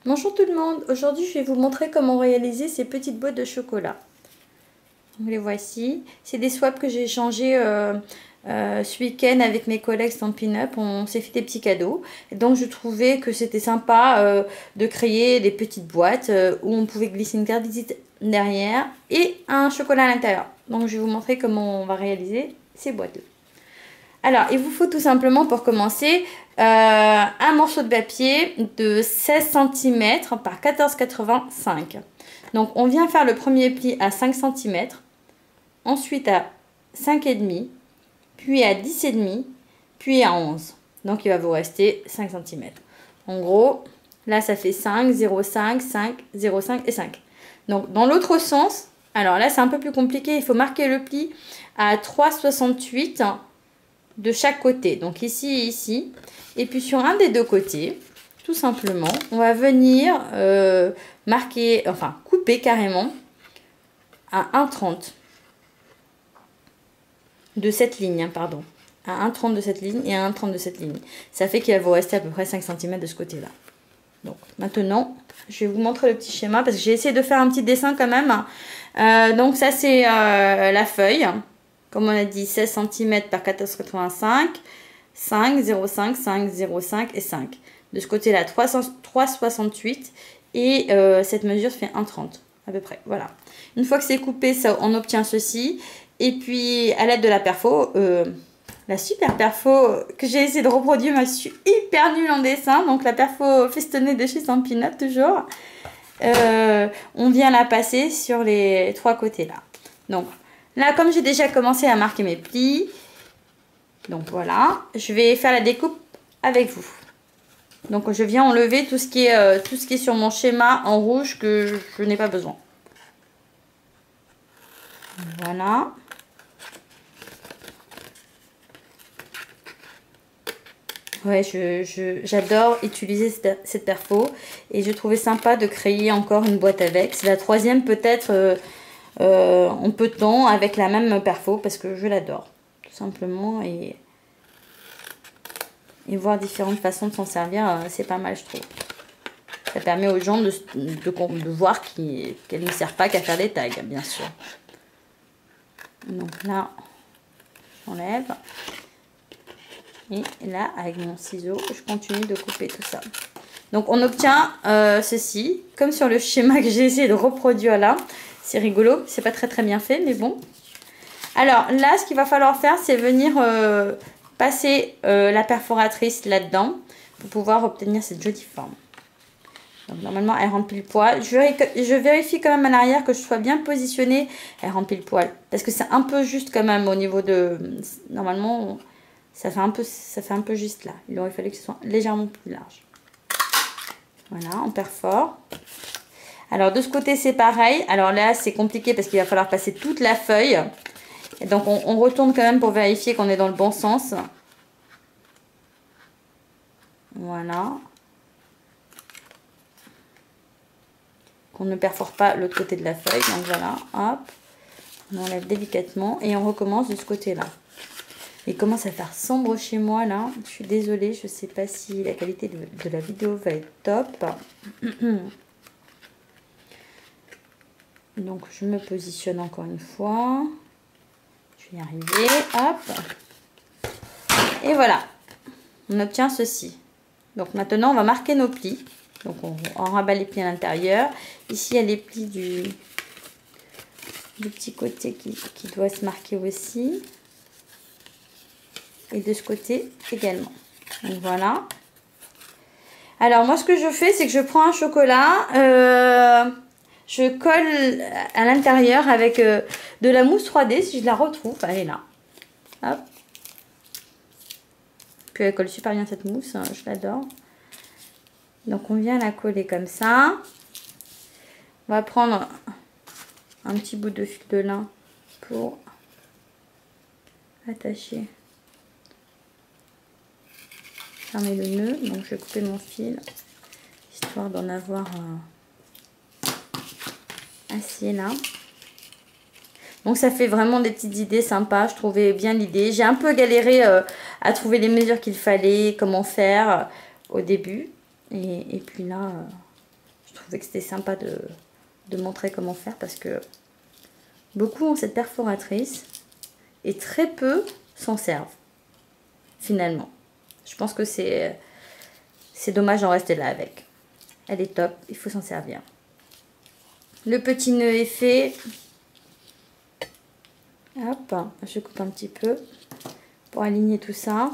Bonjour tout le monde, aujourd'hui je vais vous montrer comment réaliser ces petites boîtes de chocolat. Donc, les voici, c'est des swaps que j'ai échangés ce week-end avec mes collègues Stampin' Up, on s'est fait des petits cadeaux. Et donc je trouvais que c'était sympa de créer des petites boîtes où on pouvait glisser une carte visite derrière et un chocolat à l'intérieur. Donc je vais vous montrer comment on va réaliser ces boîtes-là. Alors, il vous faut tout simplement pour commencer un morceau de papier de 16 cm par 14,85. Donc, on vient faire le premier pli à 5 cm, ensuite à 5,5, puis à 10,5, puis à 11. Donc, il va vous rester 5 cm. En gros, là, ça fait 5, 0,5, 5, 0,5 et 5. Donc, dans l'autre sens, alors là, c'est un peu plus compliqué. Il faut marquer le pli à 3,68 de chaque côté, donc ici et ici, et puis sur un des deux côtés, tout simplement, on va venir marquer, enfin couper carrément à 1,30 de cette ligne, pardon, à 1,30 de cette ligne et à 1,30 de cette ligne. Ça fait qu'il va vous rester à peu près 5 cm de ce côté-là. Donc maintenant, je vais vous montrer le petit schéma parce que j'ai essayé de faire un petit dessin quand même. Donc ça c'est la feuille. Comme on a dit, 16 cm par 14,85, 5, 0,5, 5, 0,5 et 5. De ce côté-là, 3,68 et cette mesure fait 1,30 à peu près. Voilà. Une fois que c'est coupé, ça, on obtient ceci. Et puis, à l'aide de la perfo, la super perfo que j'ai essayé de reproduire, mais je suis hyper nulle en dessin. Donc, la perfo festonnée de chez Stampin' Up, toujours. On vient la passer sur les trois côtés là. Donc, là, comme j'ai déjà commencé à marquer mes plis, donc voilà, je vais faire la découpe avec vous. Donc je viens enlever tout ce qui est sur mon schéma en rouge que je n'ai pas besoin. Voilà. Ouais, j'adore utiliser cette perfo et je trouvais sympa de créer encore une boîte avec. C'est la troisième peut-être en peu de temps avec la même perfo parce que je l'adore tout simplement et voir différentes façons de s'en servir, c'est pas mal je trouve. Ça permet aux gens de voir qu'elle ne sert pas qu'à faire des tags bien sûr. Donc là, j'enlève. Et là, avec mon ciseau, je continue de couper tout ça. Donc, on obtient ceci, comme sur le schéma que j'ai essayé de reproduire là. C'est rigolo, c'est pas très bien fait, mais bon. Alors, là, ce qu'il va falloir faire, c'est venir passer la perforatrice là-dedans pour pouvoir obtenir cette jolie forme. Donc, normalement, elle rentre pile poil. Je vérifie quand même à l'arrière que je sois bien positionnée. Elle rentre pile poil. Parce que c'est un peu juste quand même au niveau de... Normalement... Ça fait un peu juste là. Il aurait fallu que ce soit légèrement plus large. Voilà, on perfore. Alors, de ce côté, c'est pareil. Alors là, c'est compliqué parce qu'il va falloir passer toute la feuille. Et donc, on retourne quand même pour vérifier qu'on est dans le bon sens. Voilà. Qu'on ne perfore pas l'autre côté de la feuille. Donc, voilà, hop. On enlève délicatement et on recommence de ce côté-là. Il commence à faire sombre chez moi là. Je suis désolée, je ne sais pas si la qualité de la vidéo va être top. Donc je me positionne encore une fois. Je vais y arriver. Hop. Et voilà. On obtient ceci. Donc maintenant on va marquer nos plis. Donc on rabat les plis à l'intérieur. Ici il y a les plis du petit côté qui doit se marquer aussi. Et de ce côté également. Donc voilà. Alors moi ce que je fais c'est que je prends un chocolat. Je colle à l'intérieur avec de la mousse 3D si je la retrouve. Elle est là. Hop. Puis elle colle super bien cette mousse. Hein, je l'adore. Donc on vient la coller comme ça. On va prendre un petit bout de fil de lin pour attacher. Fermer le nœud, donc je vais couper mon fil histoire d'en avoir assez là. Donc ça fait vraiment des petites idées sympas, je trouvais bien l'idée. J'ai un peu galéré à trouver les mesures qu'il fallait, comment faire au début. Et puis là, Je trouvais que c'était sympa de montrer comment faire parce que beaucoup ont cette perforatrice et très peu s'en servent finalement. Je pense que c'est dommage d'en rester là avec. Elle est top, il faut s'en servir. Le petit nœud est fait. Hop, je coupe un petit peu pour aligner tout ça.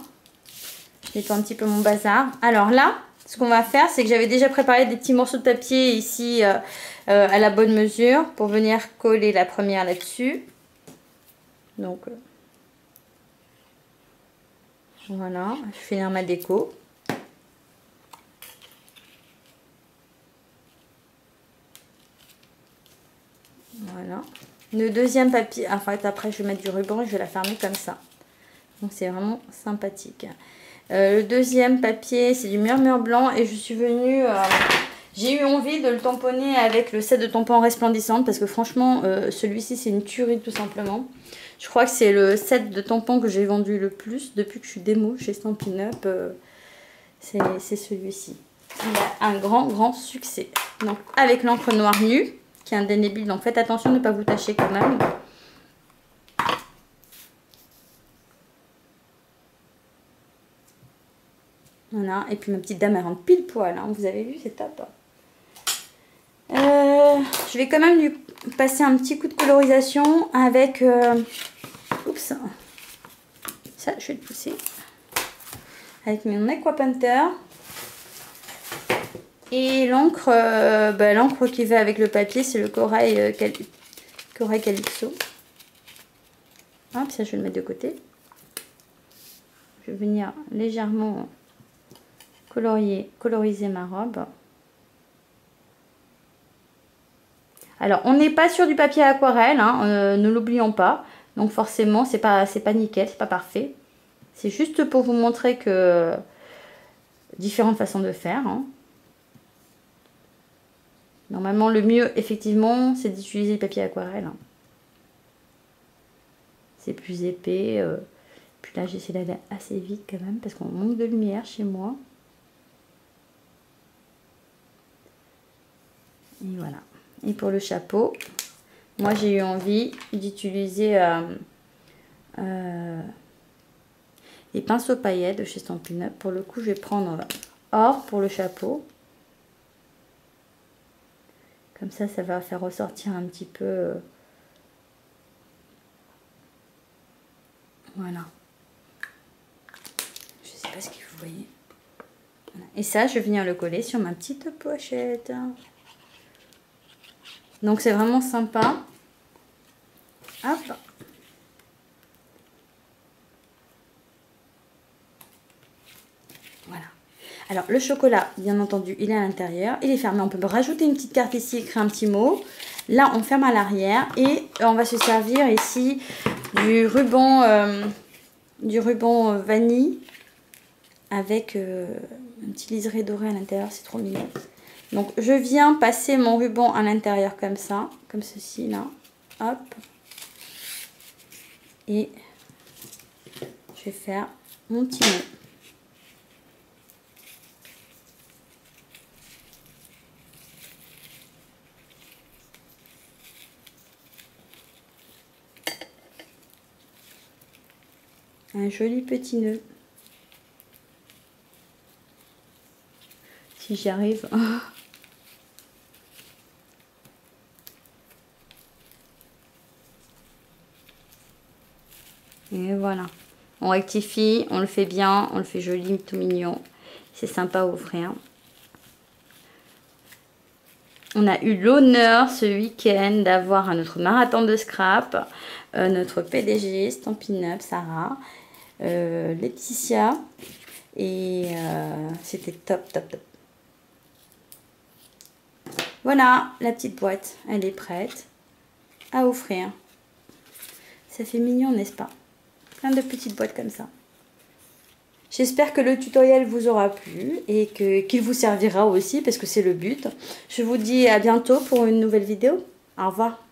Je nettoie un petit peu mon bazar. Alors là, ce qu'on va faire, c'est que j'avais déjà préparé des petits morceaux de papier ici à la bonne mesure pour venir coller la première là-dessus. Donc, voilà, je vais finir ma déco. Voilà. Le deuxième papier, en fait, après je vais mettre du ruban et je vais la fermer comme ça. Donc c'est vraiment sympathique. Le deuxième papier, c'est du murmure blanc et je suis venue... j'ai eu envie de le tamponner avec le set de tampons resplendissantes parce que franchement, celui-ci c'est une tuerie tout simplement. Je crois que c'est le set de tampons que j'ai vendu le plus depuis que je suis démo chez Stampin' Up. C'est celui-ci. Il a un grand succès. Donc avec l'encre noire nue qui est indélébile, donc faites attention de ne pas vous tacher quand même. Voilà, et puis ma petite dame elle rentre pile poil, hein. Vous avez vu, c'est top. Je vais quand même lui passer un petit coup de colorisation avec... oups, ça je vais le pousser. Avec mon Aqua Painter. Et l'encre l'encre qui va avec le papier, c'est le Corail Calypso. Hop, ça je vais le mettre de côté. Je vais venir légèrement coloriser ma robe. Alors on n'est pas sur du papier aquarelle, hein, ne l'oublions pas. Donc forcément c'est pas nickel, c'est pas parfait. C'est juste pour vous montrer que différentes façons de faire, hein. Normalement, le mieux, effectivement, c'est d'utiliser le papier aquarelle. C'est plus épais. Puis là, j'essaie d'aller assez vite quand même, parce qu'on manque de lumière chez moi. Et voilà. Et pour le chapeau, moi, j'ai eu envie d'utiliser les pinceaux paillettes de chez Stampin' Up. Pour le coup, je vais prendre or pour le chapeau. Comme ça, ça va faire ressortir un petit peu... Voilà. Je sais pas ce que vous voyez. Voilà. Et ça, je viens le coller sur ma petite pochette. Donc, c'est vraiment sympa. Hop. Voilà. Alors, le chocolat, bien entendu, il est à l'intérieur. Il est fermé. On peut rajouter une petite carte ici, écrire un petit mot. Là, on ferme à l'arrière. Et on va se servir ici du ruban vanille avec un petit liseré doré à l'intérieur. C'est trop mignon. Donc, je viens passer mon ruban à l'intérieur comme ça. Comme ceci, là. Hop. Et je vais faire mon petit mot. Un joli petit nœud. Si j'y arrive. Et voilà. On rectifie, on le fait bien, on le fait joli, tout mignon. C'est sympa à ouvrir. On a eu l'honneur ce week-end d'avoir notre marathon de scrap, notre PDG, Stampin' Up, Sarah, Laetitia. Et c'était top, top, top. Voilà, la petite boîte, elle est prête à offrir. Ça fait mignon, n'est-ce pas? Plein de petites boîtes comme ça. J'espère que le tutoriel vous aura plu et qu'il vous servira aussi parce que c'est le but. Je vous dis à bientôt pour une nouvelle vidéo. Au revoir.